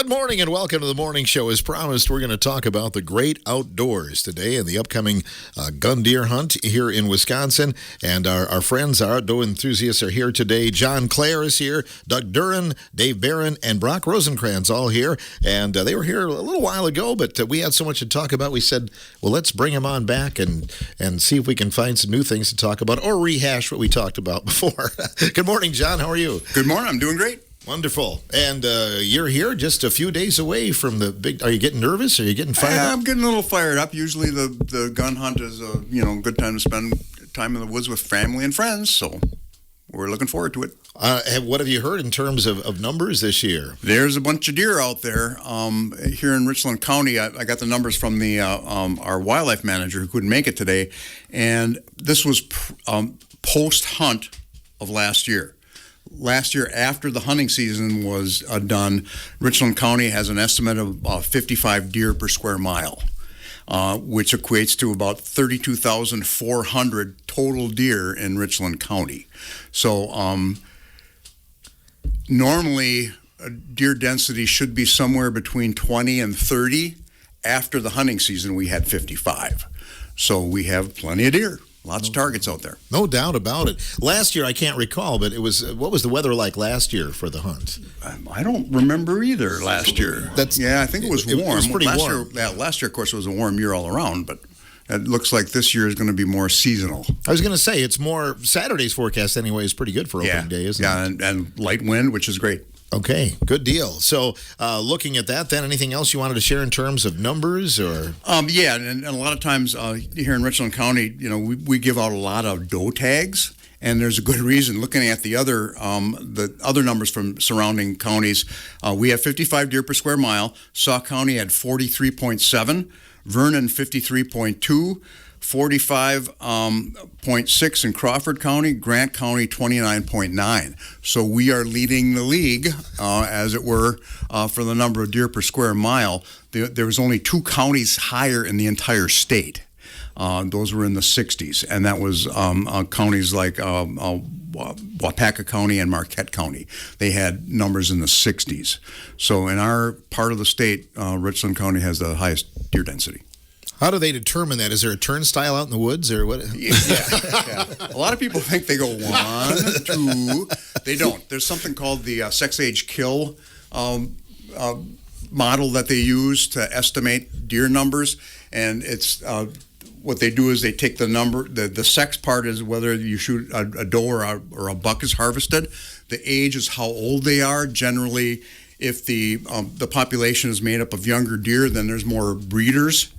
Good morning and welcome to the morning show. As promised, we're going to talk about the great outdoors today and the upcoming gun deer hunt here in Wisconsin. And our friends, our outdoor enthusiasts are here today. John Clare is here, Doug Duran, Dave Barron, and Brock Rosenkrantz all here. And they were here a little while ago, but we had so much to talk about. We said, well, let's bring them on back and see if we can find some new things to talk about or rehash what we talked about before. Good morning, John. How are you? Good morning. I'm doing great. Wonderful. And you're here just a few days away from the big... Are you getting nervous? Are you getting fired up? I'm getting a little fired up. Usually the gun hunt is a good time to spend time in the woods with family and friends, so we're looking forward to it. What have you heard in terms of numbers this year? There's a bunch of deer out there. Here in Richland County, I got the numbers from the our wildlife manager who couldn't make it today, and this was post-hunt of last year. Last year, after the hunting season was done, Richland County has an estimate of 55 deer per square mile, which equates to about 32,400 total deer in Richland County. So normally, deer density should be somewhere between 20 and 30. After the hunting season, we had 55. So we have plenty of deer. Lots of targets out there. No doubt about it. Last year, I can't recall, but what was the weather like last year for the hunt? I don't remember either last year. I think it was warm. It was pretty warm. Last year, of course, it was a warm year all around, but it looks like this year is going to be more seasonal. I was going to say, it's more, Saturday's forecast anyway is pretty good for opening day, isn't it? Yeah, and light wind, which is great. Okay, good deal. So looking at that, then, anything else you wanted to share in terms of numbers? Or Yeah, and a lot of times here in Richland County, we give out a lot of doe tags, and there's a good reason. Looking at the other numbers from surrounding counties, we have 55 deer per square mile. Sauk County had 43.7, Vernon 53.2, 45.6 in Crawford County, Grant County 29.9. So we are leading the league, as it were, for the number of deer per square mile. There was only two counties higher in the entire state. Those were in the 60s, and that was counties like Waupaca County and Marquette County. They had numbers in the 60s. So in our part of the state, Richland County has the highest deer density. How do they determine that? Is there a turnstile out in the woods or what? Yeah. A lot of people think they go 1, 2. They don't. There's something called the sex age kill model that they use to estimate deer numbers, and it's what they do is they take the number. The sex part is whether you shoot a doe or a buck is harvested. The age is how old they are. Generally, if the population is made up of younger deer, then there's more breeders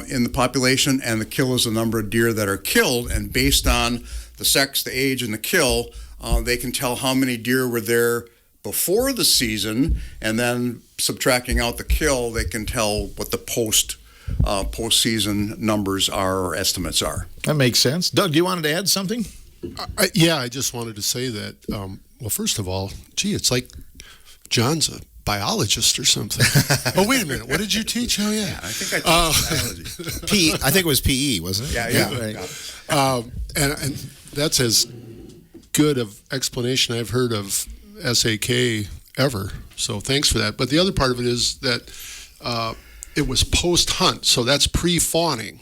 in the population, and the kill is the number of deer that are killed, and based on the sex, the age, and the kill, they can tell how many deer were there before the season, and then subtracting out the kill, they can tell what the post-season numbers are or estimates are. That makes sense. Doug, do you wanted to add something? I just wanted to say that, well, first of all, it's like John's a biologist or something. Oh, wait a minute. What did you teach? Oh, yeah. I think I taught biology. I think it was PE, wasn't it? Yeah. Right. And that's as good of explanation I've heard of SAK ever. So thanks for that. But the other part of it is that it was post-hunt, so that's pre-fawning.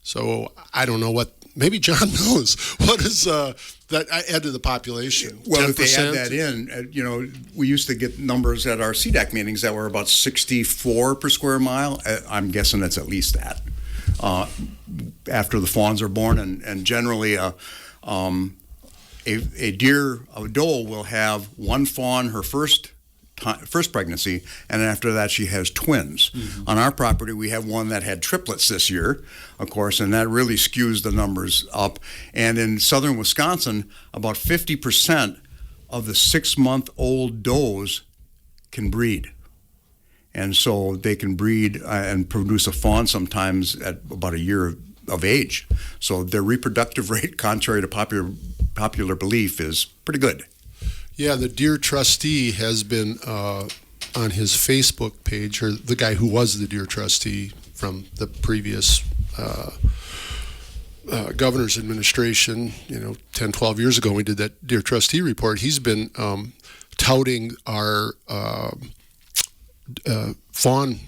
So I don't know what. Maybe John knows. What is that add to the population? Well, 10%? if they add that in, we used to get numbers at our CDAC meetings that were about 64 per square mile. I'm guessing it's at least that after the fawns are born, and generally a doe will have one fawn her first pregnancy, and after that she has twins. Mm-hmm. On our property, we have one that had triplets this year, of course, and that really skews the numbers up. And in southern Wisconsin, about 50% of the 6-month-old does can breed. And so they can breed and produce a fawn sometimes at about a year of age. So their reproductive rate, contrary to popular belief, is pretty good. Yeah, the deer trustee has been on his Facebook page, or the guy who was the deer trustee from the previous governor's administration, 10, 12 years ago, we did that deer trustee report. He's been touting our fawn,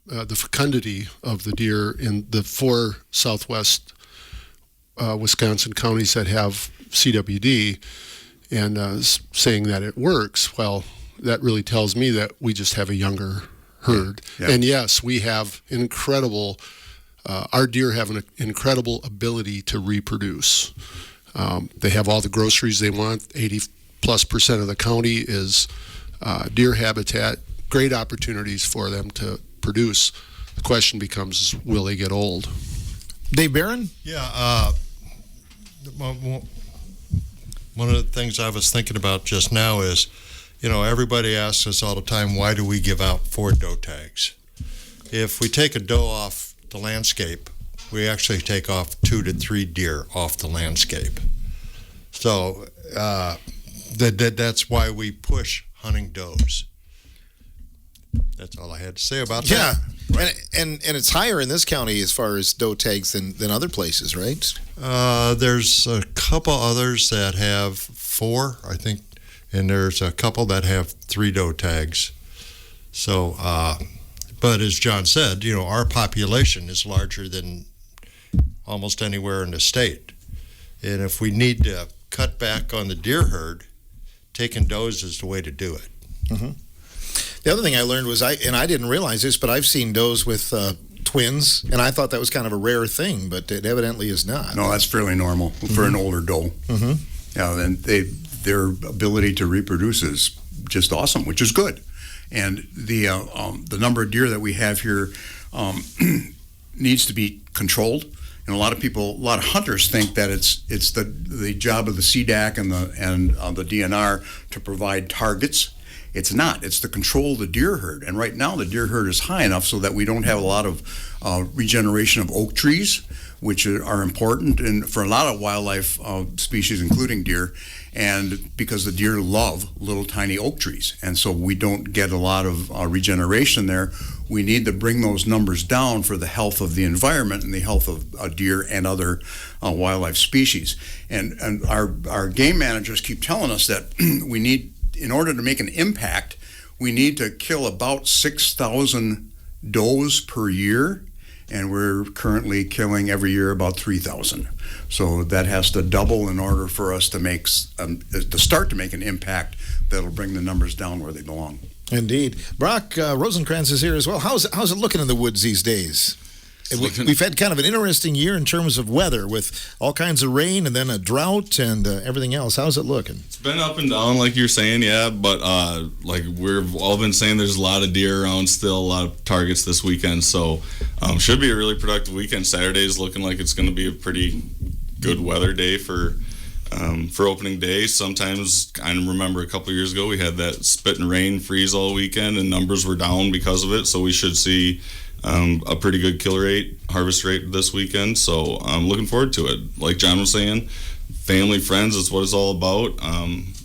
the fecundity of the deer in the 4 southwest Wisconsin counties that have CWD, and saying that it works, well, that really tells me that we just have a younger herd. Yeah. And yes, we have our deer have an incredible ability to reproduce. They have all the groceries they want. 80+% of the county is deer habitat. Great opportunities for them to produce. The question becomes, will they get old? Dave Barron? Yeah, one of the things I was thinking about just now is, everybody asks us all the time, why do we give out 4 doe tags? If we take a doe off the landscape, we actually take off 2 to 3 deer off the landscape. So that's why we push hunting does. That's all I had to say about Yeah. that. And it's higher in this county as far as doe tags than other places, right? There's a couple others that have 4, I think, and there's a couple that have 3 doe tags. So, but as John said, our population is larger than almost anywhere in the state. And if we need to cut back on the deer herd, taking does is the way to do it. Mm-hmm. The other thing I learned was I didn't realize this, but I've seen does with twins, and I thought that was kind of a rare thing, but it evidently is not. No, that's fairly normal for an older doe. Mm-hmm. Yeah, and their ability to reproduce is just awesome, which is good. And the number of deer that we have here needs to be controlled. And a lot of hunters think that it's the job of the CDAC and the DNR to provide targets. It's not. It's to control the deer herd. And right now the deer herd is high enough so that we don't have a lot of regeneration of oak trees, which are important and for a lot of wildlife species, including deer, and because the deer love little tiny oak trees. And so we don't get a lot of regeneration there. We need to bring those numbers down for the health of the environment and the health of deer and other wildlife species. And our game managers keep telling us that we need, in order to make an impact, we need to kill about 6,000 does per year, and we're currently killing every year about 3,000. So that has to double in order for us to start to make an impact that'll bring the numbers down where they belong. Indeed. Brock Rosenkrantz is here as well. How's it looking in the woods these days? We've had kind of an interesting year in terms of weather with all kinds of rain and then a drought and everything else. How's it looking? It's been up and down, like you're saying, yeah, but like we've all been saying, there's a lot of deer around still, a lot of targets this weekend, so should be a really productive weekend. Saturday is looking like it's going to be a pretty good weather day for opening day. Sometimes, I remember a couple of years ago, we had that spit and rain freeze all weekend, and numbers were down because of it, so we should see a pretty good kill rate, harvest rate this weekend, so I'm looking forward to it. Like John was saying, family, friends, is what it's all about.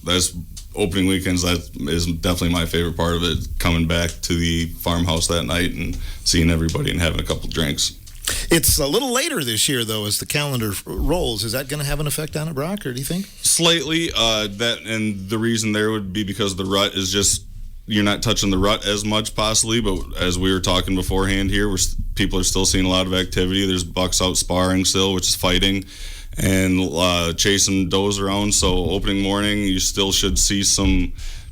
That's opening weekends, that is definitely my favorite part of it, coming back to the farmhouse that night and seeing everybody and having a couple drinks. It's a little later this year, though, as the calendar rolls. Is that going to have an effect on it, Brock, or do you think? Slightly, and the reason there would be because the rut is just, you're not touching the rut as much possibly, but as we were talking beforehand here, people are still seeing a lot of activity. There's bucks out sparring still, which is fighting, and chasing does around. So opening morning, you still should see some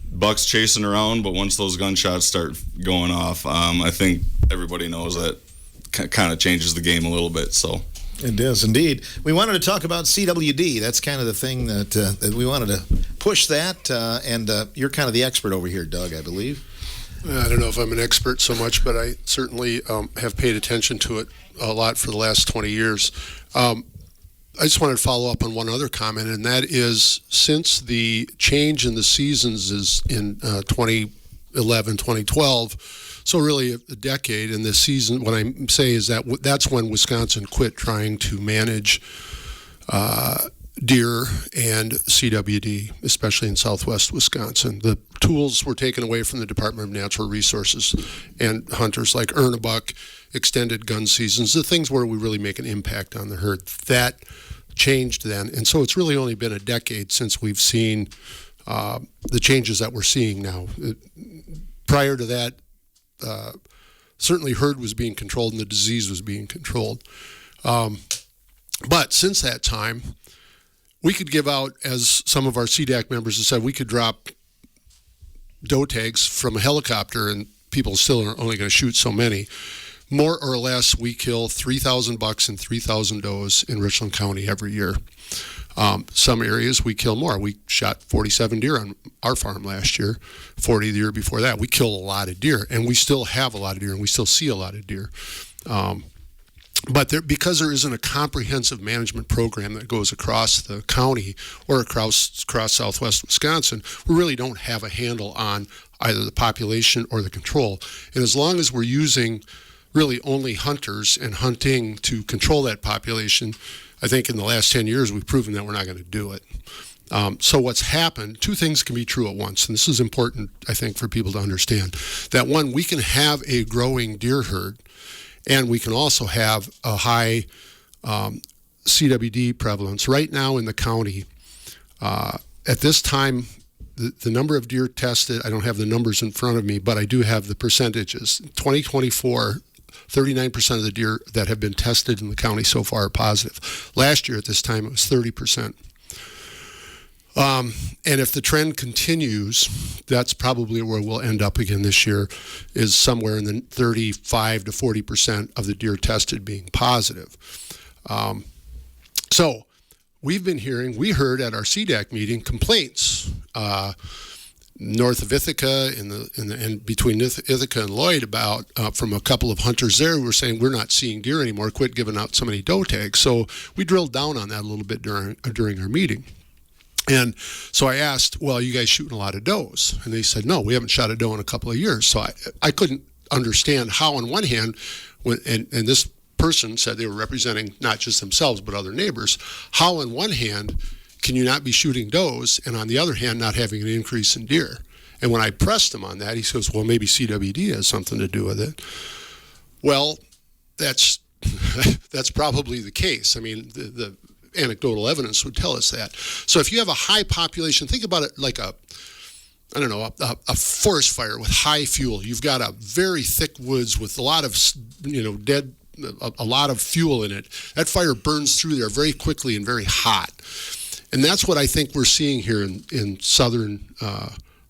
bucks chasing around, but once those gunshots start going off, I think everybody knows that kind of changes the game a little bit. So it does indeed. We wanted to talk about CWD. That's kind of the thing that we wanted to push that, and you're kind of the expert over here, Doug, I believe. I don't know if I'm an expert so much, but I certainly have paid attention to it a lot for the last 20 years. I just wanted to follow up on one other comment, and that is, since the change in the seasons is in 2011, 2012, so really a decade, in this season, what I say is that's when Wisconsin quit trying to manage deer and CWD, especially in southwest Wisconsin. The tools were taken away from the Department of Natural Resources, and hunters like earn a buck, extended gun seasons, the things where we really make an impact on the herd. That changed then, and so it's really only been a decade since we've seen the changes that we're seeing now. Prior to that, certainly herd was being controlled and the disease was being controlled. But since that time, we could give out, as some of our CDAC members have said, we could drop doe tags from a helicopter and people still are only going to shoot so many. More or less, we kill 3,000 bucks and 3,000 does in Richland County every year. Some areas we kill more. We shot 47 deer on our farm last year, 40 the year before that. We kill a lot of deer, and we still have a lot of deer, and we still see a lot of deer. But because there isn't a comprehensive management program that goes across the county or across southwest Wisconsin, we really don't have a handle on either the population or the control. And as long as we're using really only hunters and hunting to control that population, I think in the last 10 years we've proven that we're not going to do it. So what's happened, two things can be true at once, and this is important, I think, for people to understand. That one, we can have a growing deer herd, and we can also have a high CWD prevalence. Right now in the county, at this time, the number of deer tested, I don't have the numbers in front of me, but I do have the percentages. 2024, 39% of the deer that have been tested in the county so far are positive. Last year at this time, it was 30%. And if the trend continues, that's probably where we'll end up again this year, is somewhere in the 35 to 40% of the deer tested being positive. So we heard at our CDAC meeting complaints north of Ithaca and between Ithaca and Lloyd about from a couple of hunters there who were saying, we're not seeing deer anymore, quit giving out so many doe tags. So we drilled down on that a little bit during our meeting. And so I asked, well, are you guys shooting a lot of does? And they said, no, we haven't shot a doe in a couple of years. So I couldn't understand how, on one hand, and this person said they were representing not just themselves but other neighbors, how on one hand can you not be shooting does and on the other hand not having an increase in deer? And when I pressed him on that, he says, well, maybe CWD has something to do with it. Well, that's probably the case. I mean, the anecdotal evidence would tell us that. So if you have a high population, think about it like a forest fire with high fuel. You've got a very thick woods with a lot of, a lot of fuel in it. That fire burns through there very quickly and very hot. And that's what I think we're seeing here in southern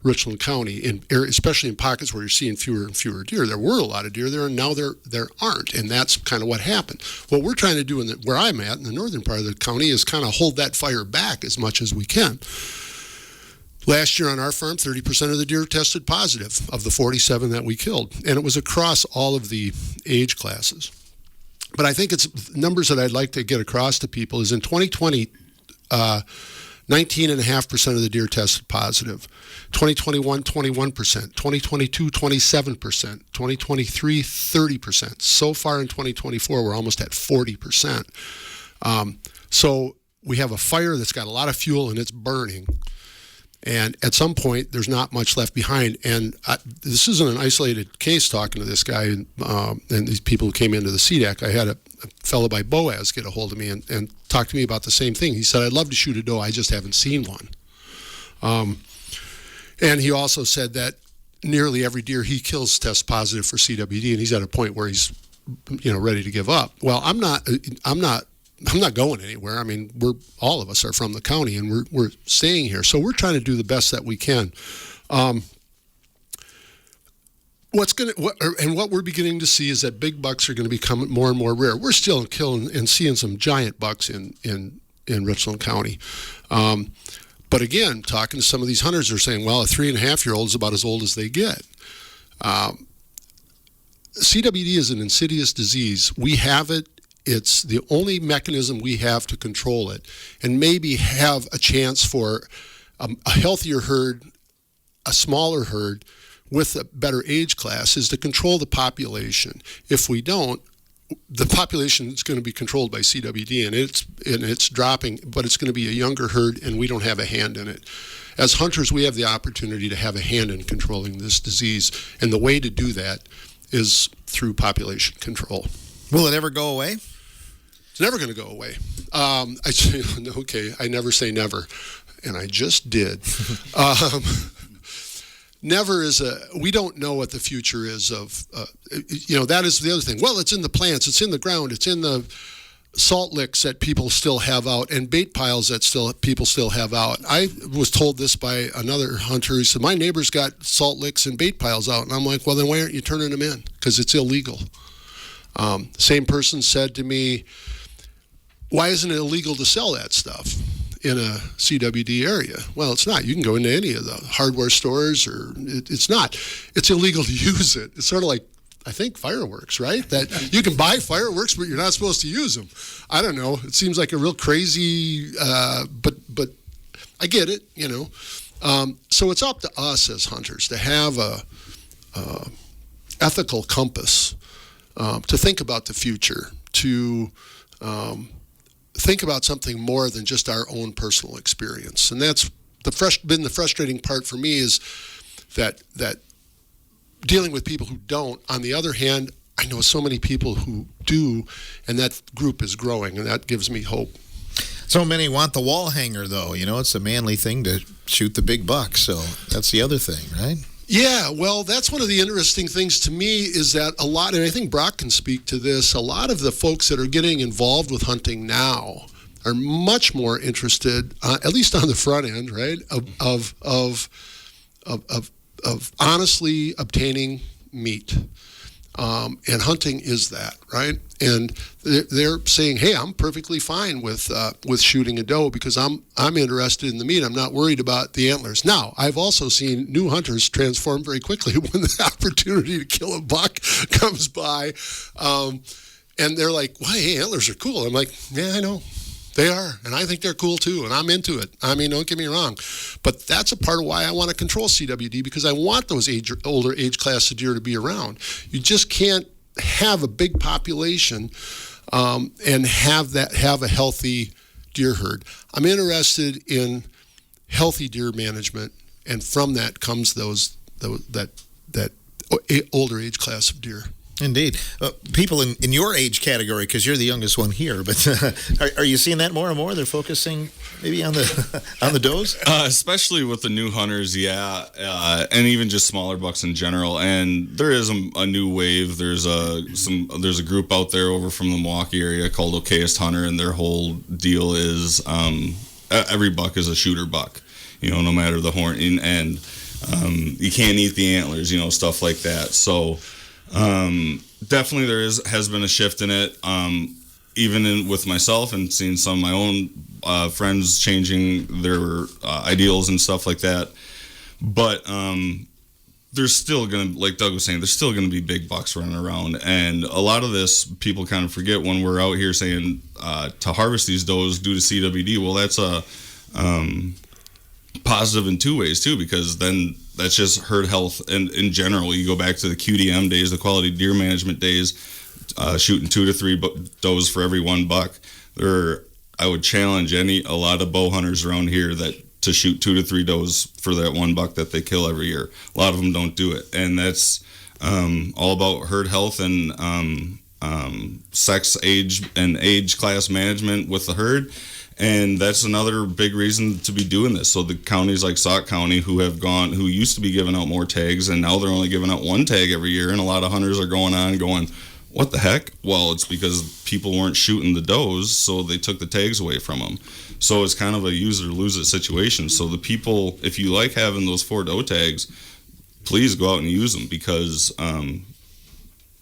Richland County, especially in pockets where you're seeing fewer and fewer deer. There were a lot of deer there, and now there aren't, and that's kind of what happened. What we're trying to do where I'm at, in the northern part of the county, is kind of hold that fire back as much as we can. Last year on our farm, 30% of the deer tested positive of the 47 that we killed, and it was across all of the age classes. But I think it's numbers that I'd like to get across to people is in 2020, 19.5% of the deer tested positive. 2021, 21%. 2022, 27%. 2023, 30%. So far in 2024, we're almost at 40%. So we have a fire that's got a lot of fuel and it's burning. And at some point, there's not much left behind. And this isn't an isolated case talking to this guy and these people who came into the CDAC. I had a fellow by Boaz get a hold of me and talk to me about the same thing. He said, I'd love to shoot a doe, I just haven't seen one. And he also said that nearly every deer he kills tests positive for CWD, and he's at a point where he's ready to give up. Well, I'm not going anywhere. I mean, all of us are from the county, and we're staying here. So we're trying to do the best that we can. What we're beginning to see is that big bucks are going to become more and more rare. We're still killing and seeing some giant bucks in Richland County. But again, talking to some of these hunters, they're saying, well, a 3.5-year-old is about as old as they get. CWD is an insidious disease. We have it. It's the only mechanism we have to control it and maybe have a chance for a healthier herd, a smaller herd with a better age class is to control the population. If we don't, the population is going to be controlled by CWD and it's dropping, but it's going to be a younger herd and we don't have a hand in it. As hunters, we have the opportunity to have a hand in controlling this disease, and the way to do that is through population control. Will it ever go away? It's never going to go away. I never say never, and I just did. never is we don't know what the future is of, that is the other thing. Well, it's in the plants, it's in the ground, it's in the salt licks that people still have out and bait piles that people still have out. I was told this by another hunter who said, my neighbor's got salt licks and bait piles out. And I'm like, well, then why aren't you turning them in? Because it's illegal. Same person said to me, why isn't it illegal to sell that stuff in a CWD area? Well, it's not. You can go into any of the hardware stores, or it's not. It's illegal to use it. It's sort of like, I think, fireworks, right? That you can buy fireworks, but you're not supposed to use them. I don't know. It seems like a real crazy, but I get it, So it's up to us as hunters to have a ethical compass, to think about the future, to think about something more than just our own personal experience. And that's been the frustrating part for me, is that dealing with people who don't. On the other hand, I know so many people who do, and that group is growing, and that gives me hope. So many want the wall hanger, though. It's a manly thing to shoot the big buck. So that's the other thing, right? Yeah, well, that's one of the interesting things to me, is that a lot, and I think Brock can speak to this, a lot of the folks that are getting involved with hunting now are much more interested, at least on the front end, right, of honestly obtaining meat. And hunting is that, right? And they're saying, hey, I'm perfectly fine with shooting a doe because I'm interested in the meat. I'm not worried about the antlers. Now, I've also seen new hunters transform very quickly when the opportunity to kill a buck comes by. And they're like, well, hey, antlers are cool. I'm like, yeah, I know. They are, and I think they're cool too, and I'm into it. I mean, don't get me wrong. But that's a part of why I want to control CWD, because I want those older age class of deer to be around. You just can't have a big population and have a healthy deer herd. I'm interested in healthy deer management, and from that comes that older age class of deer. Indeed. People in your age category, because you're the youngest one here, but are you seeing that more and more? They're focusing maybe on the does? Especially with the new hunters, yeah, and even just smaller bucks in general. And there is a new wave. There's a group out there over from the Milwaukee area called Okayest Hunter, and their whole deal is every buck is a shooter buck, no matter the horn, and you can't eat the antlers, stuff like that. So definitely there has been a shift in it, even with myself, and seeing some of my own friends changing their ideals and stuff like that. But there's still going to, like Doug was saying, there's still going to be big bucks running around. And a lot of this people kind of forget when we're out here saying to harvest these does due to CWD. Well, that's a positive in two ways too, because then that's just herd health. And in general, you go back to the QDM days, the quality deer management days, shooting 2 to 3 does for every 1 buck. I would challenge a lot of bow hunters around here to shoot 2 to 3 does for that 1 buck that they kill every year. A lot of them don't do it, and that's all about herd health and sex, age, and age class management with the herd. And that's another big reason to be doing this. So the counties like Sauk County, who used to be giving out more tags, and now they're only giving out 1 tag every year, and a lot of hunters are going, what the heck? Well, it's because people weren't shooting the does, so they took the tags away from them. So it's kind of a use it or lose it situation. So the people, if you like having those 4 doe tags, please go out and use them, because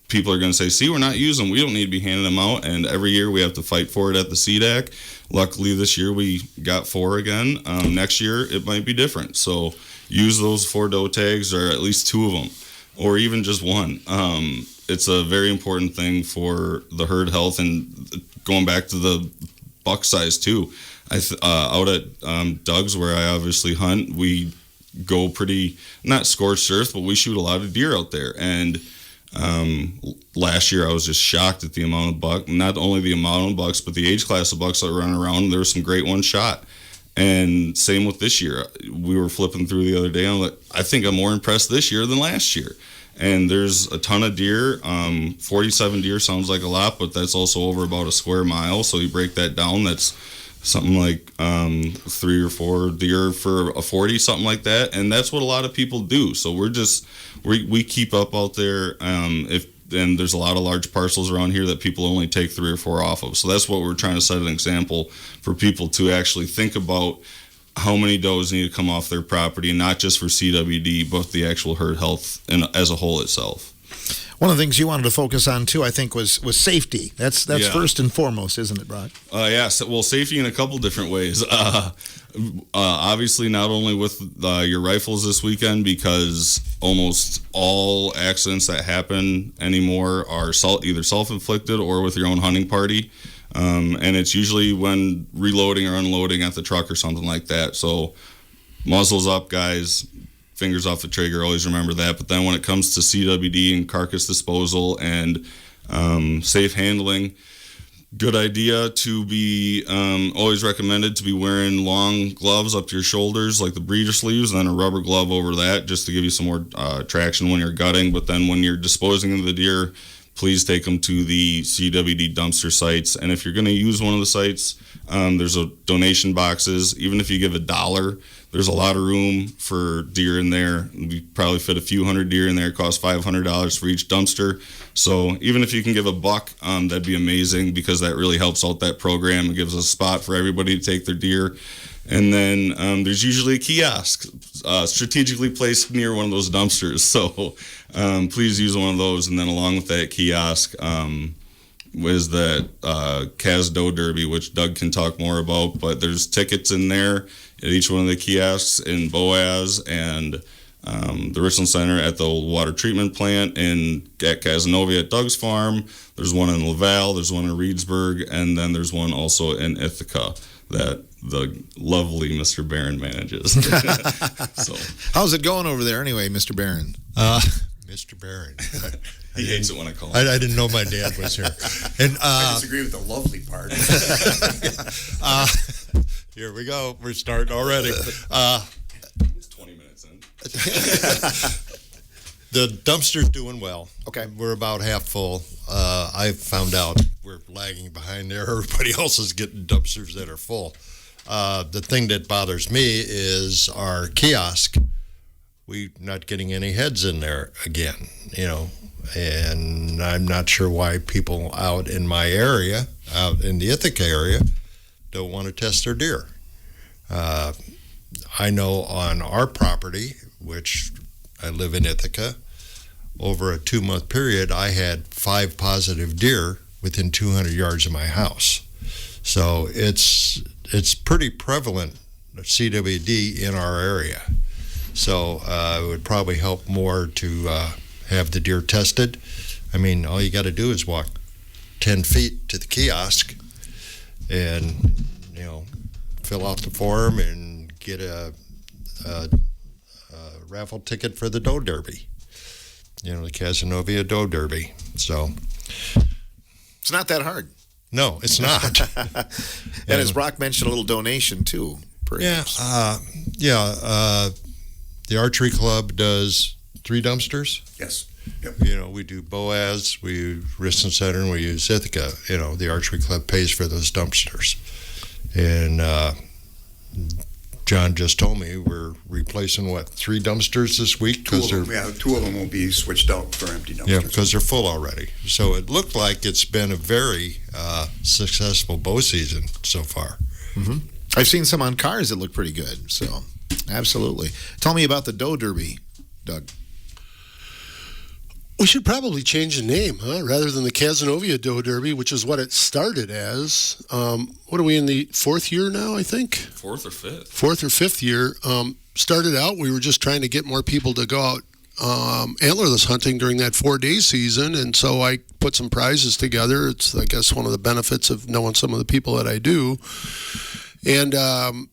people are going to say, see, we're not using them. We don't need to be handing them out. And every year we have to fight for it at the CDAC. Luckily, this year we got 4 again. Next year it might be different. So use those 4 doe tags, or at least 2 of them, or even just 1. It's a very important thing for the herd health, and going back to the buck size too. Out at Doug's, where I obviously hunt, we go pretty, not scorched earth, but we shoot a lot of deer out there. And last year I was just shocked at the amount of buck, not only the amount of bucks, but the age class of bucks that run around. There were some great ones shot. And same with this year. We were flipping through the other day, and I'm like, I think I'm more impressed this year than last year. And there's a ton of deer. 47 deer sounds like a lot, but that's also over about a square mile. So you break that down, that's something like 3 or 4 deer for a 40, something like that, and that's what a lot of people do. So we keep up out there. And there's a lot of large parcels around here that people only take 3 or 4 off of. So that's what we're trying to set an example for people to actually think about how many does need to come off their property, and not just for CWD, but the actual herd health and as a whole itself. One of the things you wanted to focus on too, I think, was safety. That's first and foremost, isn't it, Brock? Well, safety in a couple different ways. Obviously, not only with your rifles this weekend, because almost all accidents that happen anymore are either self-inflicted or with your own hunting party. And it's usually when reloading or unloading at the truck or something like that. So muzzles up, guys. Fingers off the trigger, always remember that. But then when it comes to CWD and carcass disposal and safe handling, good idea to be always recommended to be wearing long gloves up to your shoulders, like the breeder sleeves, and then a rubber glove over that, just to give you some more traction when you're gutting. But then when you're disposing of the deer, please take them to the CWD dumpster sites. And if you're going to use one of the sites, there's donation boxes. Even if you give $1, there's a lot of room for deer in there. We probably fit a few hundred deer in there. It costs $500 for each dumpster. So even if you can give $1, that'd be amazing, because that really helps out that program. It gives a spot for everybody to take their deer. And then there's usually a kiosk strategically placed near one of those dumpsters. So please use one of those. And then along with that kiosk was that Kaz Doe Derby, which Doug can talk more about. But there's tickets in there at each one of the kiosks in Boaz and the Richland Center at the old water treatment plant, and at Casanova at Doug's farm. There's one in Laval, there's one in Reedsburg, and then there's one also in Ithaca that the lovely Mr. Barron manages. So, how's it going over there anyway, Mr. Barron? Mr. Barron. He hates it when I call him. I didn't know my dad was here. And I disagree with the lovely part. Here we go. We're starting already. It's 20 minutes in. The dumpster's doing well. Okay. We're about half full. I found out we're lagging behind there. Everybody else is getting dumpsters that are full. The thing that bothers me is our kiosk. We're not getting any heads in there again, and I'm not sure why people out in my area, out in the Ithaca area, don't want to test their deer. I know on our property, which I live in Ithaca, over a 2-month period, I had 5 positive deer within 200 yards of my house. So it's pretty prevalent, CWD, in our area. So it would probably help more to have the deer tested. I mean, all you got to do is walk 10 feet to the kiosk and, fill out the form and get a raffle ticket for the Doe Derby. The Casanova Doe Derby. So It's not that hard. no, it's not. And as Brock mentioned, a little donation too. Perhaps. The archery club does 3 dumpsters. Yes. Yep. We do Boaz, we use Richland Center, and we use Ithaca. The archery club pays for those dumpsters. And John just told me we're replacing 3 dumpsters this week? 2 of them will be switched out for empty dumpsters. Yeah, because they're full already. So it looked like it's been a very successful bow season so far. Mm-hmm. I've seen some on cars that look pretty good. So, absolutely. Tell me about the Doe Derby, Doug. We should probably change the name, rather than the Casanova Doe Derby, which is what it started as. What are we in the 4th year now, I think? 4th or 5th. 4th or 5th year. Started out, we were just trying to get more people to go out antlerless hunting during that 4-day season, and so I put some prizes together. It's, I guess, one of the benefits of knowing some of the people that I do. And that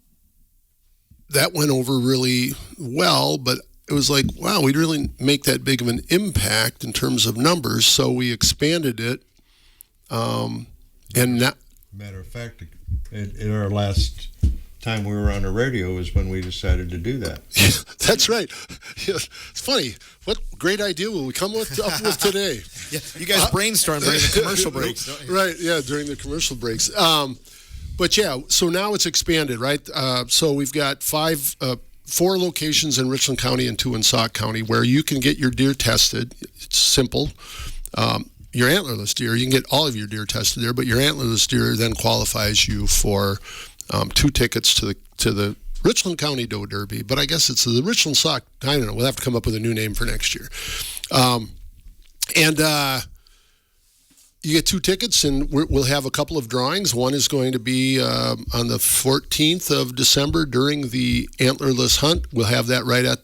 went over really well, but it was like, wow, we'd really make that big of an impact in terms of numbers, so we expanded it. And now, Matter of fact, in our last time we were on the radio was when we decided to do that. that's right. Yeah, it's funny. What great idea will we come up with today? Yeah, you guys brainstorm during the commercial breaks, don't you? Right, yeah, during the commercial breaks. But yeah, so now it's expanded, right? So we've got 4 locations in Richland County and 2 in Sauk County where you can get your deer tested. It's simple. Your antlerless deer, you can get all of your deer tested there, but your antlerless deer then qualifies you for 2 tickets to the Richland County Doe Derby. But I guess it's the Richland Sauk. I don't know. We'll have to come up with a new name for next year. You get 2 tickets, and we'll have a couple of drawings. One is going to be on the 14th of December during the antlerless hunt. We'll have that right at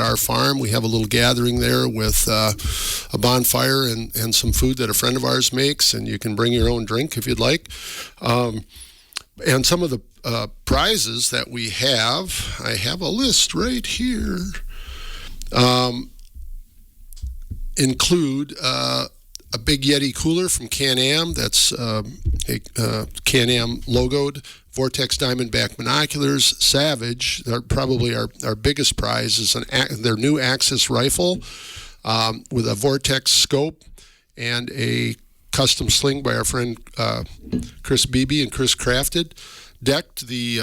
our farm. We have a little gathering there with a bonfire and some food that a friend of ours makes, and you can bring your own drink if you'd like. And some of the prizes that we have, I have a list right here, include a big Yeti cooler from Can-Am. That's a Can-Am logoed. Vortex Diamondback binoculars. Savage, probably our biggest prize, is their new Axis rifle with a Vortex scope and a custom sling by our friend Chris Beebe and Chris Crafted. Decked, the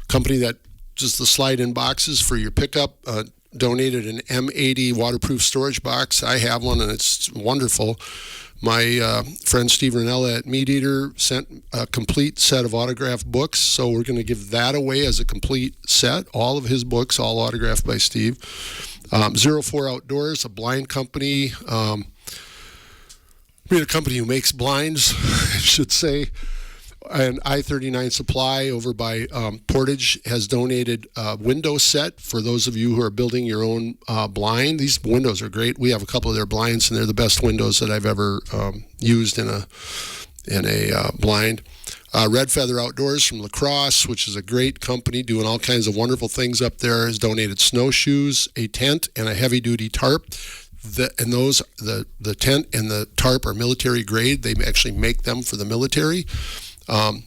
company that does the slide-in boxes for your pickup, donated an M80 waterproof storage box. I have one, and it's wonderful. My friend Steve Ranella at Meat Eater sent a complete set of autographed books, so we're going to give that away as a complete set. All of his books, all autographed by Steve. 04 Outdoors, a blind company. A company who makes blinds, I should say. And I-39 Supply over by Portage has donated a window set for those of you who are building your own blind. These windows are great. We have a couple of their blinds, and they're the best windows that I've ever used in a blind. Red Feather Outdoors from La Crosse, which is a great company doing all kinds of wonderful things up there, has donated snowshoes, a tent, and a heavy-duty tarp. The tent and the tarp are military grade. They actually make them for the military.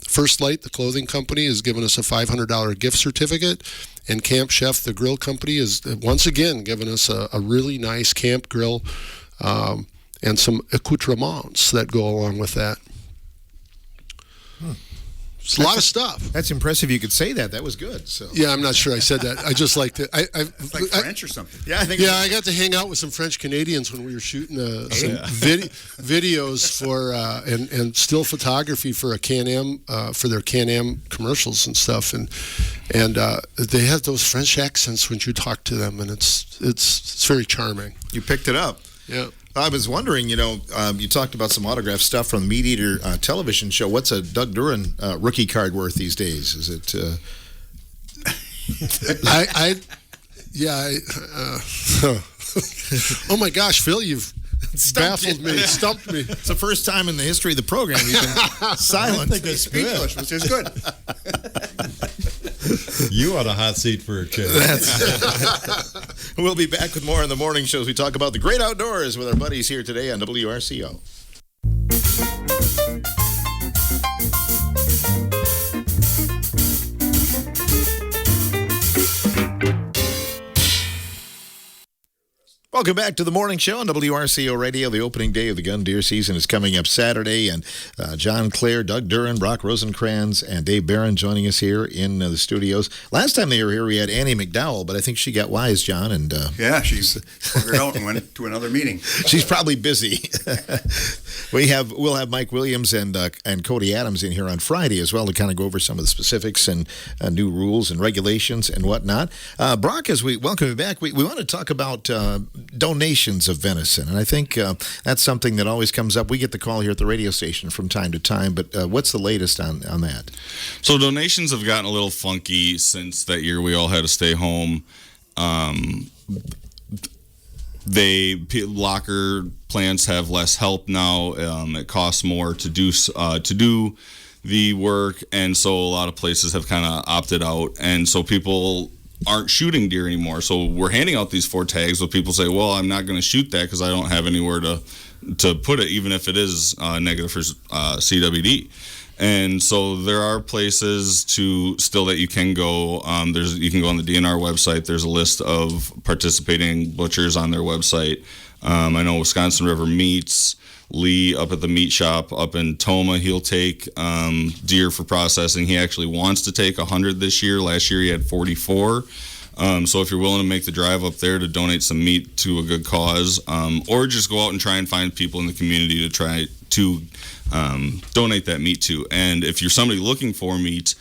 First Light, the clothing company, has given us a $500 gift certificate, and Camp Chef, the grill company, has once again given us a really nice camp grill and some accoutrements that go along with that. It's a lot of stuff. That's impressive. You could say that. That was good. So yeah, I'm not sure I said that. I just liked it. It's like French or something. Yeah, I think. Yeah, I got to hang out with some French Canadians when we were shooting some videos for and still photography for a Can-Am for their Can-Am commercials and stuff, and they have those French accents when you talk to them, and it's very charming. You picked it up. Yeah. I was wondering, you talked about some autograph stuff from the Meat Eater television show. What's a Doug Duran rookie card worth these days? Is it? Oh my gosh, Phil, you've baffled me, stumped me. It's the first time in the history of the program you've been silent. I think it's speechless, which is good. You on a hot seat for a change. We'll be back with more on the morning shows. We talk about the great outdoors with our buddies here today on WRCO. Welcome back to the morning show on WRCO Radio. The opening day of the gun deer season is coming up Saturday, and John Clare, Doug Duran, Brock Rosencrans, and Dave Barron joining us here in the studios. Last time they were here, we had Annie McDowell, but I think she got wise, John. And yeah, she's figured out and went to another meeting. She's probably busy. We'll have Mike Williams and Cody Adams in here on Friday as well to kind of go over some of the specifics and new rules and regulations and whatnot. Brock, as we welcome you back, we want to talk about donations of venison, and I think that's something that always comes up. We get the call here at the radio station from time to time, but what's the latest on that? So donations have gotten a little funky since that year we all had to stay home. Locker plants have less help now. It costs more to do the work, and so a lot of places have kind of opted out, and so people aren't shooting deer anymore. So we're handing out these 4 tags, but people say, well, I'm not going to shoot that because I don't have anywhere to put it, even if it is negative for CWD. And so there are places that you can go. You can go on the DNR website. There's a list of participating butchers on their website. I know Wisconsin River Meats, Lee up at the meat shop up in Toma. He'll take deer for processing. He actually wants to take 100 this year. Last year he had 44. So if you're willing to make the drive up there to donate some meat to a good cause, or just go out and try and find people in the community to try to donate that meat to. And if you're somebody looking for meat,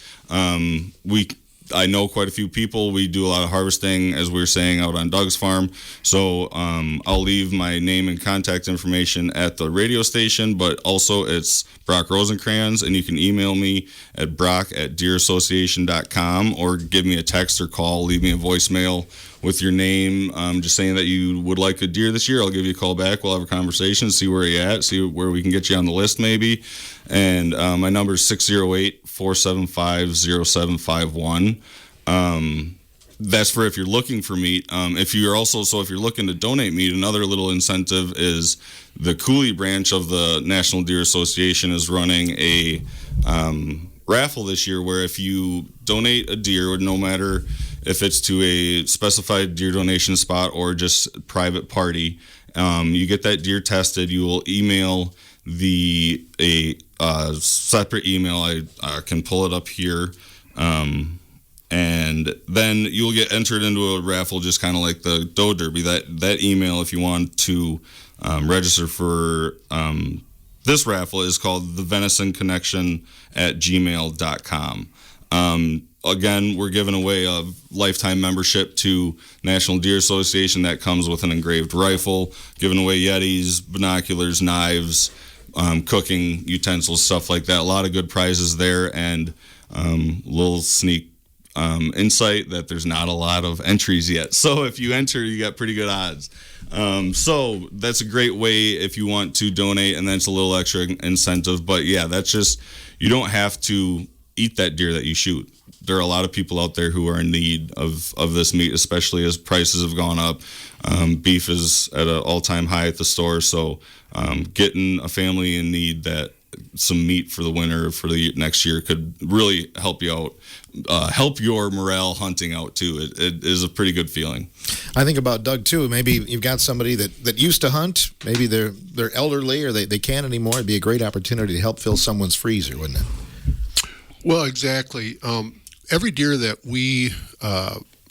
I know quite a few people. We do a lot of harvesting, as we were saying, out on Doug's farm. So I'll leave my name and contact information at the radio station, but also it's Brock Rosencrans, and you can email me at brock@deerassociation.com or give me a text or call, leave me a voicemail with your name, just saying that you would like a deer this year. I'll give you a call back. We'll have a conversation, see where you're at, see where we can get you on the list maybe. And my number is 608-475-0751. That's for if you're looking for meat. If you're looking to donate meat, another little incentive is the Cooley branch of the National Deer Association is running a raffle this year where if you donate a deer, no matter if it's to a specified deer donation spot or just private party, you get that deer tested. You will email a separate email. I can pull it up here. And then you'll get entered into a raffle, just kind of like the Doe Derby. That email, if you want to register for this raffle, is called thevenisonconnection@gmail.com. Again, we're giving away a lifetime membership to National Deer Association that comes with an engraved rifle, giving away Yetis, binoculars, knives, cooking utensils, stuff like that. A lot of good prizes there, and little sneak insight that there's not a lot of entries yet. So if you enter, you got pretty good odds. So that's a great way if you want to donate, and that's a little extra incentive. But yeah, that's just, you don't have to eat that deer that you shoot. There are a lot of people out there who are in need of this meat, especially as prices have gone up. Beef is at an all-time high at the store, so getting a family in need that some meat for the winter for the next year could really help you out, help your morale hunting out too. It is a pretty good feeling. I think about Doug too. Maybe you've got somebody that used to hunt. Maybe they're elderly or they can't anymore. It'd be a great opportunity to help fill someone's freezer, wouldn't it? Well, exactly. Every deer that we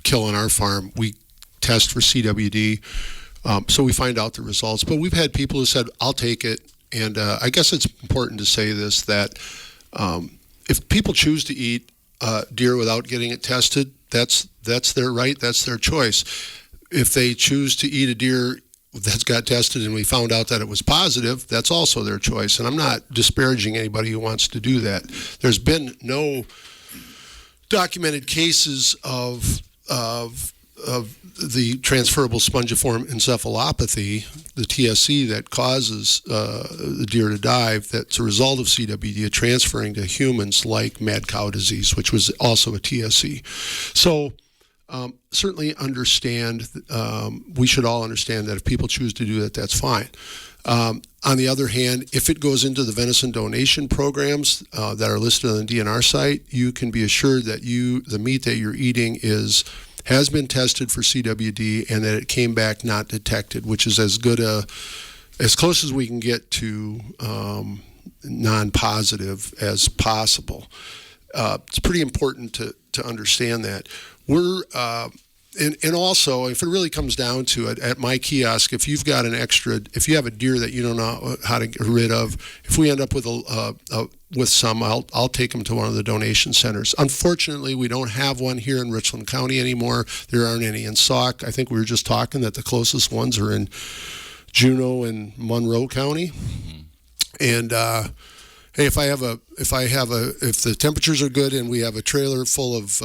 kill on our farm, we test for CWD, so we find out the results. But we've had people who said, I'll take it. And I guess it's important to say this, that if people choose to eat deer without getting it tested, that's their right, that's their choice. If they choose to eat a deer that's got tested and we found out that it was positive, that's also their choice. And I'm not disparaging anybody who wants to do that. There's been no documented cases of the transferable spongiform encephalopathy, the TSC, that causes the deer to die, that's a result of CWD transferring to humans, like mad cow disease, which was also a TSC. So certainly understand, we should all understand that if people choose to do that, that's fine. On the other hand, if it goes into the venison donation programs that are listed on the DNR site, you can be assured that the meat that you're eating has been tested for CWD and that it came back not detected, which is as close as we can get to non-positive as possible. It's pretty important to understand that. And also, if it really comes down to it, at my kiosk, if you have a deer that you don't know how to get rid of, if we end up with some, I'll take them to one of the donation centers. Unfortunately, we don't have one here in Richland County anymore. There aren't any in Sauk. I think we were just talking that the closest ones are in Juneau and Monroe County. Mm-hmm. And hey, if the temperatures are good and we have a trailer full of,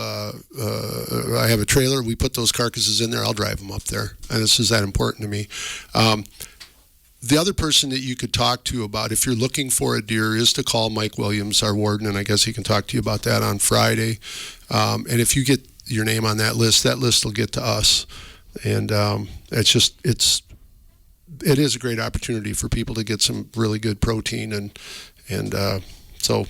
we put those carcasses in there, I'll drive them up there. And this is that important to me. The other person that you could talk to about if you're looking for a deer is to call Mike Williams, our warden, and I guess he can talk to you about that on Friday. And if you get your name on that list will get to us. And it is a great opportunity for people to get some really good protein and so.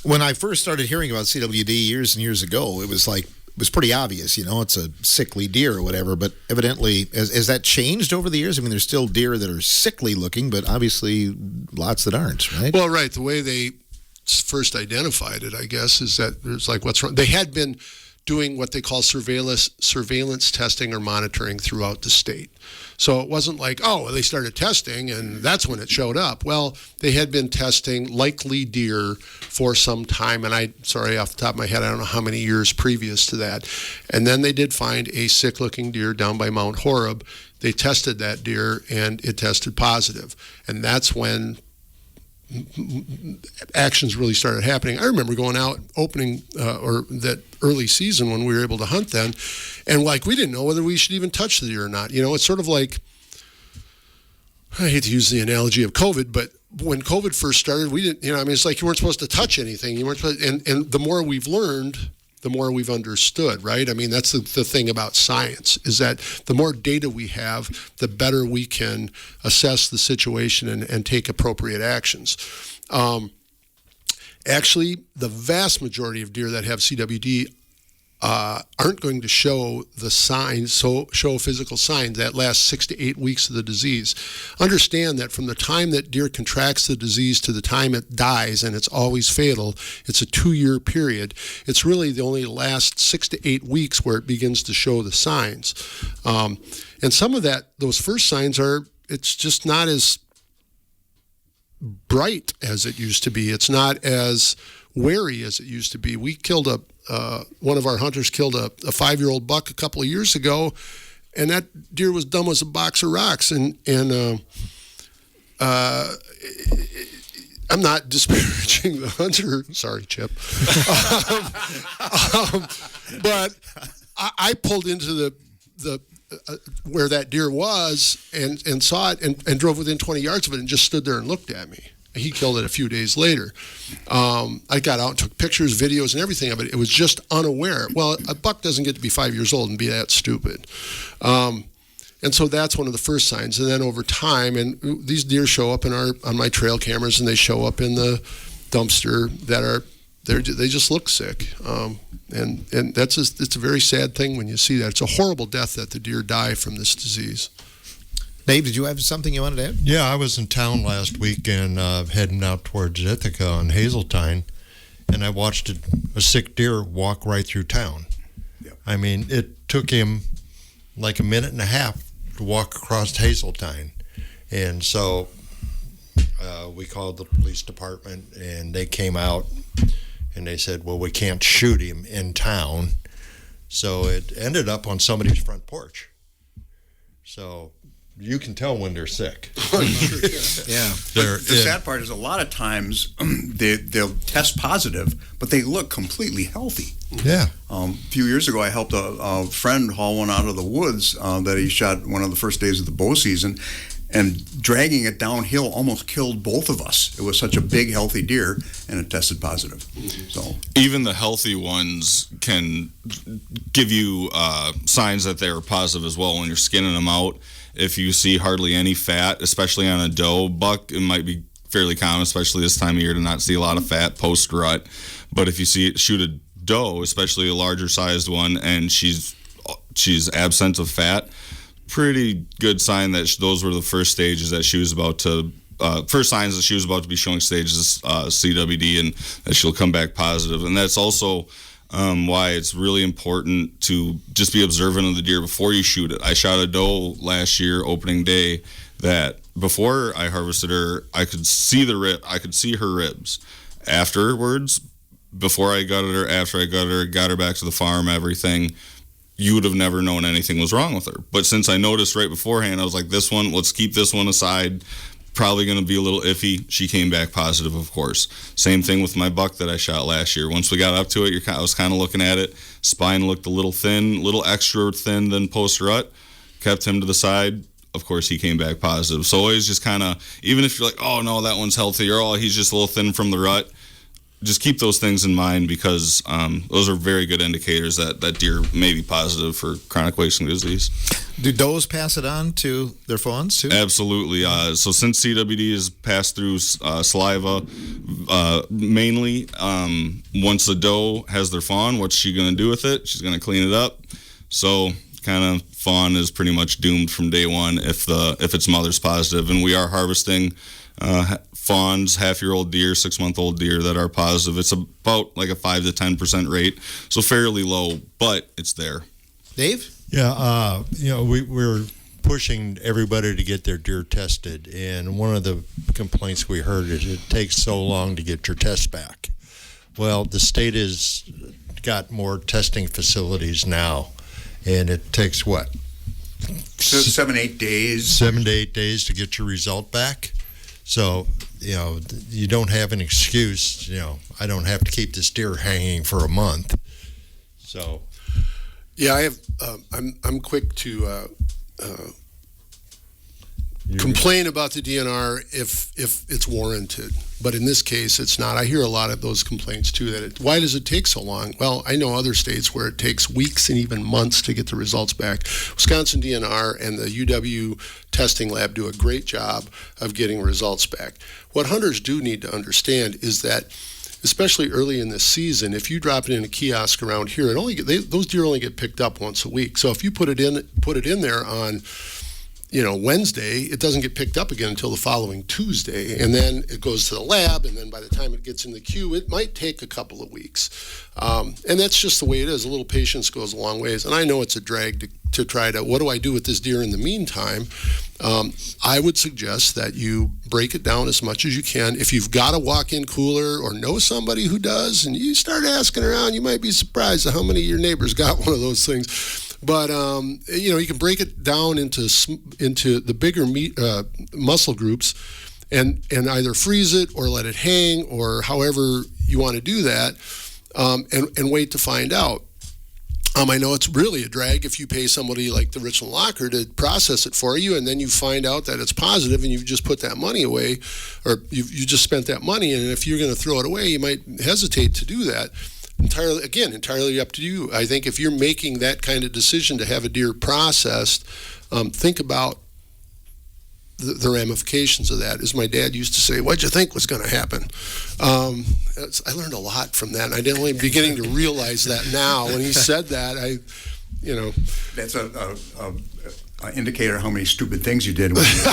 When I first started hearing about CWD years and years ago, it was like was pretty obvious, it's a sickly deer or whatever, but evidently, has that changed over the years? I mean, there's still deer that are sickly looking, but obviously lots that aren't, right? Well, right. The way they first identified it, I guess, is that it's like, what's wrong? They had been doing what they call surveillance testing or monitoring throughout the state. So it wasn't like, they started testing and that's when it showed up. Well, they had been testing likely deer for some time, and off the top of my head, I don't know how many years previous to that. And then they did find a sick-looking deer down by Mount Horeb. They tested that deer and it tested positive. And that's when actions really started happening. I remember going out opening or that early season when we were able to hunt then, and we didn't know whether we should even touch the deer or not. It's sort of like, I hate to use the analogy of COVID, but when COVID first started, we didn't, it's like you weren't supposed to touch anything. You weren't supposed, and the more we've learned, the more we've understood, right? I mean, that's the thing about science, is that the more data we have, the better we can assess the situation and take appropriate actions. Actually, the vast majority of deer that have CWD aren't going to show the signs, show physical signs that last 6 to 8 weeks of the disease. Understand that from the time that deer contracts the disease to the time it dies, and it's always fatal, it's a 2-year period. It's really the only last 6 to 8 weeks where it begins to show the signs. And some of those first signs it's just not as bright as it used to be. It's not as wary as it used to be. We killed one of our hunters killed a 5-year-old buck a couple of years ago, and that deer was dumb as a box of rocks. And I'm not disparaging the hunter. Sorry, Chip. But I pulled into the where that deer was and saw it and drove within 20 yards of it and just stood there and looked at me. He killed it a few days later. I got out and took pictures, videos, and everything of it. It was just unaware. Well, a buck doesn't get to be 5 years old and be that stupid. And so that's one of the first signs. And then over time, and these deer show up on my trail cameras, and they show up in the dumpster they just look sick. And it's a very sad thing when you see that. It's a horrible death that the deer die from this disease. Dave, did you have something you wanted to add? Yeah, I was in town last week and heading out towards Ithaca on Hazeltine, and I watched a sick deer walk right through town. Yep. I mean, it took him like a minute and a half to walk across Hazeltine. And so we called the police department, and they came out, and they said, well, we can't shoot him in town. So it ended up on somebody's front porch. So you can tell when they're sick. Yeah. The sad part is a lot of times they'll test positive, but they look completely healthy. Yeah. A few years ago, I helped a friend haul one out of the woods that he shot one of the first days of the bow season, and dragging it downhill almost killed both of us. It was such a big, healthy deer, and it tested positive. So even the healthy ones can give you signs that they're positive as well when you're skinning them out. If you see hardly any fat, especially on a doe buck, it might be fairly common, especially this time of year, to not see a lot of fat post-rut. But if you shoot a doe, especially a larger sized one, and she's absent of fat, pretty good sign that those were the first stages that she was about to first signs that she was about to be showing stages CWD, and that she'll come back positive. And that's also why it's really important to just be observant of the deer before you shoot it. I shot a doe last year, opening day, that before I harvested her, I could see her ribs. Afterwards, before I gutted her, after I gutted her, got her back to the farm, everything, you would have never known anything was wrong with her. But since I noticed right beforehand, I was like, this one, let's keep this one aside. Probably going to be a little iffy. She came back positive, of course. Same thing with my buck that I shot last year. Once we got up to it, I was kind of looking at it. Spine looked a little thin, little extra thin than post-rut. Kept him to the side. Of course, he came back positive. So always just kind of, even if you're like, oh, no, that one's healthy, or oh, he's just a little thin from the rut, just keep those things in mind, because those are very good indicators that deer may be positive for chronic wasting disease. Do does pass it on to their fawns too? Absolutely. So since CWD is passed through saliva, mainly, once the doe has their fawn, what's she going to do with it? She's going to clean it up. So kind of fawn is pretty much doomed from day one if its mother's positive. And we are harvesting fawns, half-year-old deer, 6-month-old deer that are positive. It's about like a 5 to 10% rate, so fairly low, but it's there. Dave? Yeah, we're pushing everybody to get their deer tested, and one of the complaints we heard is it takes so long to get your test back. Well, the state has got more testing facilities now, and it takes what? 7 to 8 days. 7 to 8 days to get your result back. So, you don't have an excuse. I don't have to keep this deer hanging for a month. So, Yeah, I have. I'm quick to complain about the DNR if it's warranted, but in this case, it's not. I hear a lot of those complaints too. Why does it take so long? Well, I know other states where it takes weeks and even months to get the results back. Wisconsin DNR and the UW testing lab do a great job of getting results back. What hunters do need to understand is that, especially early in this season, if you drop it in a kiosk around here, those deer only get picked up once a week. So if you put it in there on Wednesday, it doesn't get picked up again until the following Tuesday, and then it goes to the lab, and then by the time it gets in the queue, it might take a couple of weeks. And that's just the way it is. A little patience goes a long ways, and I know it's a drag to try to, what do I do with this deer in the meantime? I would suggest that you break it down as much as you can. If you've got a walk-in cooler or know somebody who does, and you start asking around, you might be surprised at how many of your neighbors got one of those things. But you can break it down into the bigger muscle groups, and either freeze it or let it hang, or however you want to do that, and wait to find out. I know it's really a drag if you pay somebody like the Richland Locker to process it for you, and then you find out that it's positive, and you've just put that money away, or you just spent that money, and if you're going to throw it away, you might hesitate to do that. Entirely up to you. I think if you're making that kind of decision to have a deer processed, think about the ramifications of that. As my dad used to say, what'd you think was going to happen? I learned a lot from that, and I'm only beginning to realize that now. When he said that, That's an indicator of how many stupid things you did when you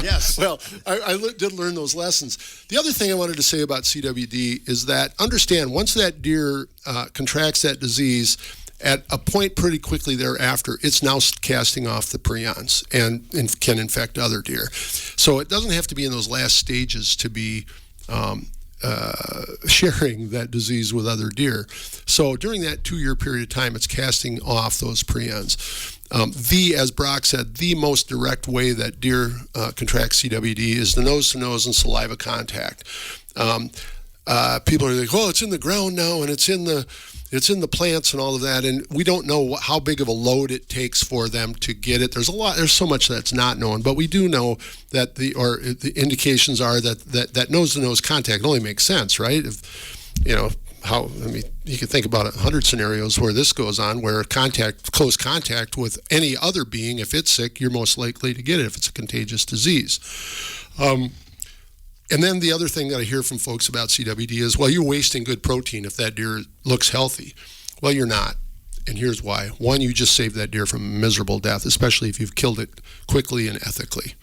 Yes. Well, I did learn those lessons. The other thing I wanted to say about CWD is that understand once that deer contracts that disease, at a point pretty quickly thereafter, it's now casting off the prions and can infect other deer. So it doesn't have to be in those last stages to be sharing that disease with other deer. So during that 2-year period of time, it's casting off those prions. As Brock said, the most direct way that deer contract CWD is the nose-to-nose and saliva contact. People are like, "Oh, it's in the ground now, and it's in the plants and all of that," and we don't know how big of a load it takes for them to get it. There's so much that's not known, but we do know that the indications are that nose-to-nose contact only makes sense, right? You can think about 100 scenarios where this goes on, where close contact with any other being, if it's sick, you're most likely to get it if it's a contagious disease. And then the other thing that I hear from folks about CWD is, well, you're wasting good protein if that deer looks healthy. Well, you're not. And here's why. One, you just saved that deer from a miserable death, especially if you've killed it quickly and ethically.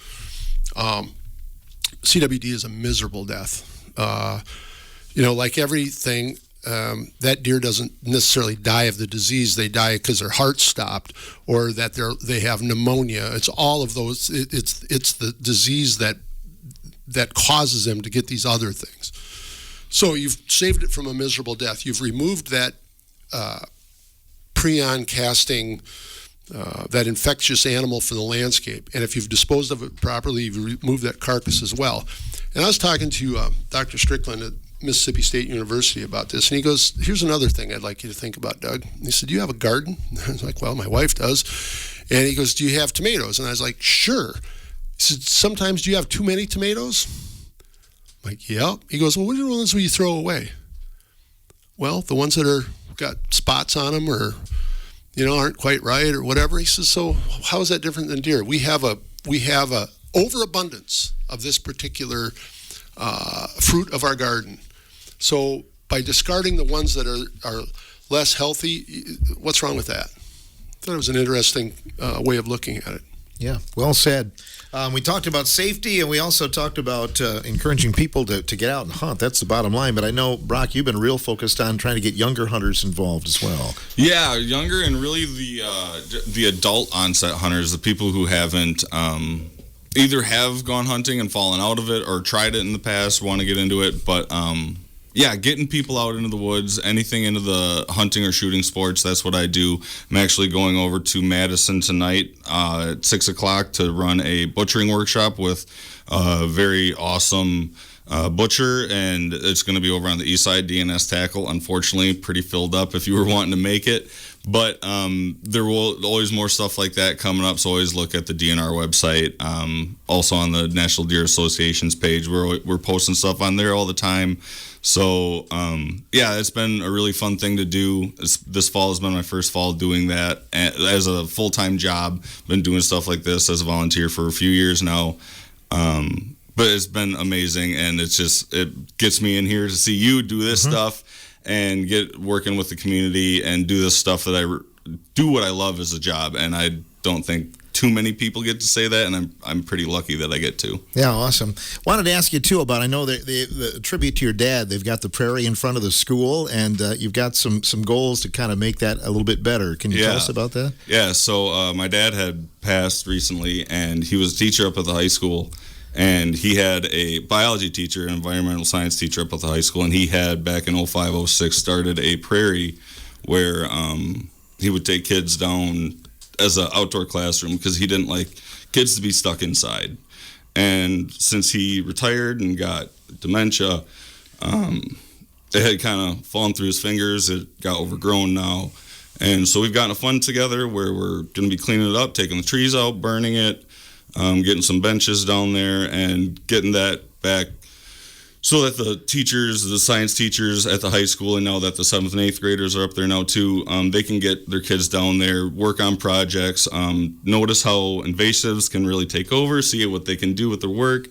CWD is a miserable death. Like everything, that deer doesn't necessarily die of the disease. They die because their heart stopped, or that they have pneumonia. It's all of those. It's the disease that causes them to get these other things. So you've saved it from a miserable death. You've removed that prion casting, that infectious animal from the landscape. And if you've disposed of it properly, you've removed that carcass as well. And I was talking to Dr. Strickland at Mississippi State University about this, and he goes, "Here's another thing I'd like you to think about, Doug." And he said, "Do you have a garden?" I was like, "Well, my wife does." And he goes, "Do you have tomatoes?" And I was like, "Sure." He said, "Sometimes do you have too many tomatoes?" I'm like, "Yeah." He goes, "Well, what are the ones you throw away?" "Well, the ones that are got spots on them, or aren't quite right, or whatever." He says, "So how is that different than deer? We have a overabundance of this particular fruit of our garden. So by discarding the ones that are less healthy, what's wrong with that? I thought it was an interesting way of looking at it. Yeah, well said. We talked about safety, and we also talked about encouraging people to get out and hunt. That's the bottom line. But I know, Brock, you've been real focused on trying to get younger hunters involved as well. Yeah, younger and really the adult onset hunters, the people who haven't either have gone hunting and fallen out of it or tried it in the past, want to get into it. But yeah, getting people out into the woods, anything into the hunting or shooting sports, that's what I do. I'm actually going over to Madison tonight at 6 o'clock to run a butchering workshop with a very awesome butcher, and it's going to be over on the east side, DNS Tackle. Unfortunately, pretty filled up if you were wanting to make it. But there will always more stuff like that coming up, so always look at the DNR website. Also on the National Deer Association's page, we're posting stuff on there all the time. So, yeah, it's been a really fun thing to do. This fall has been my first fall doing that as a full-time job. Been doing stuff like this as a volunteer for a few years now. But it's been amazing, and it gets me in here to see you do this stuff and get working with the community and do this stuff that I do what I love as a job. And I don't think too many people get to say that, and I'm pretty lucky that I get to. Yeah, awesome. Wanted to ask you, too, about, I know the tribute to your dad, they've got the prairie in front of the school, and you've got some goals to kind of make that a little bit better. Can you tell us about that? Yeah, so my dad had passed recently, and he was a teacher up at the high school, and he had a biology teacher, an environmental science teacher up at the high school, and he had, back in 05-06, started a prairie where he would take kids down as an outdoor classroom because he didn't like kids to be stuck inside. And since he retired and got dementia, it had kind of fallen through his fingers. It got overgrown now. And so we've gotten a fund together where we're going to be cleaning it up, taking the trees out, burning it, getting some benches down there, and getting that back so that the teachers, the science teachers at the high school, and now that the 7th and 8th graders are up there now too, they can get their kids down there, work on projects, notice how invasives can really take over, see what they can do with their work.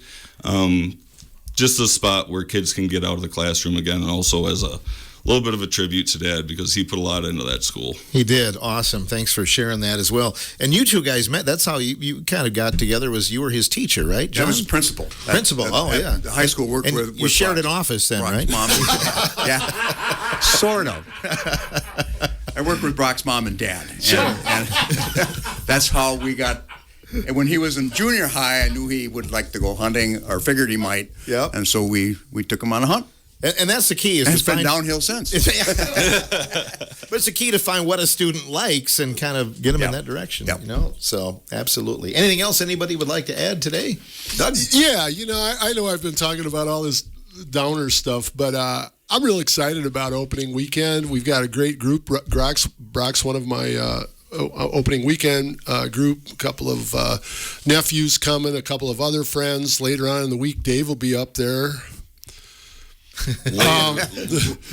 Just a spot where kids can get out of the classroom again, and also as a little bit of a tribute to Dad because he put a lot into that school. He did. Awesome. Thanks for sharing that as well. And you two guys met. That's how you kind of got together, was you were his teacher, right, John? I was principal. Principal. Yeah. The high school worked and with you shared Brock's an office then, Brock's right? Mom. Yeah. Sort of. I worked with Brock's mom and dad. And that's how we got. And when he was in junior high, I knew he would like to go hunting, or figured he might. Yep. And so we took him on a hunt. And that's the key. And it's been downhill since. But it's the key to find what a student likes and kind of get them in that direction. Yep. You know, so absolutely. Anything else anybody would like to add today, Doug? Yeah, I know I've been talking about all this downer stuff, but I'm real excited about opening weekend. We've got a great group. Brock's one of my opening weekend group. A couple of nephews coming, a couple of other friends. Later on in the week, Dave will be up there.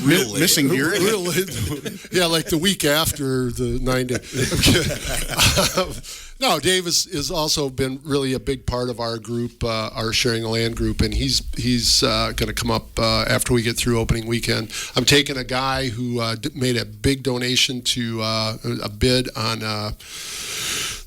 Missing gear. Yeah, like the week after the 9 day. No, Dave has also been really a big part of our group, our Sharing the Land group, and he's going to come up after we get through opening weekend. I'm taking a guy who made a big donation to a bid on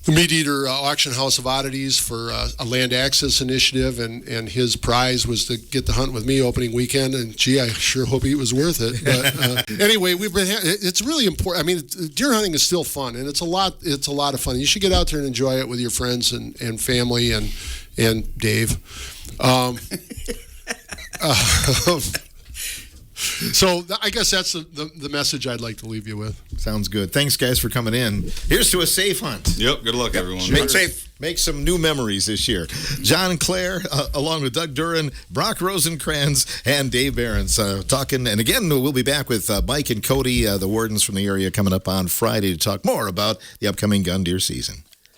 the Meat Eater Auction House of Oddities for a land access initiative, and his prize was to get the hunt with me opening weekend. And gee, I sure hope it was worth it. But anyway, it's really important. I mean, deer hunting is still fun, and it's a lot of fun. You should get out there and enjoy it with your friends and family and Dave. So I guess that's the message I'd like to leave you with. Sounds good. Thanks, guys, for coming in. Here's to a safe hunt. Yep, good luck, everyone. Make safe. Make some new memories this year. John Clare, along with Doug Duran, Brock Rosencrans, and Dave Behrens talking. And again, we'll be back with Mike and Cody, the wardens from the area, coming up on Friday to talk more about the upcoming gun deer season.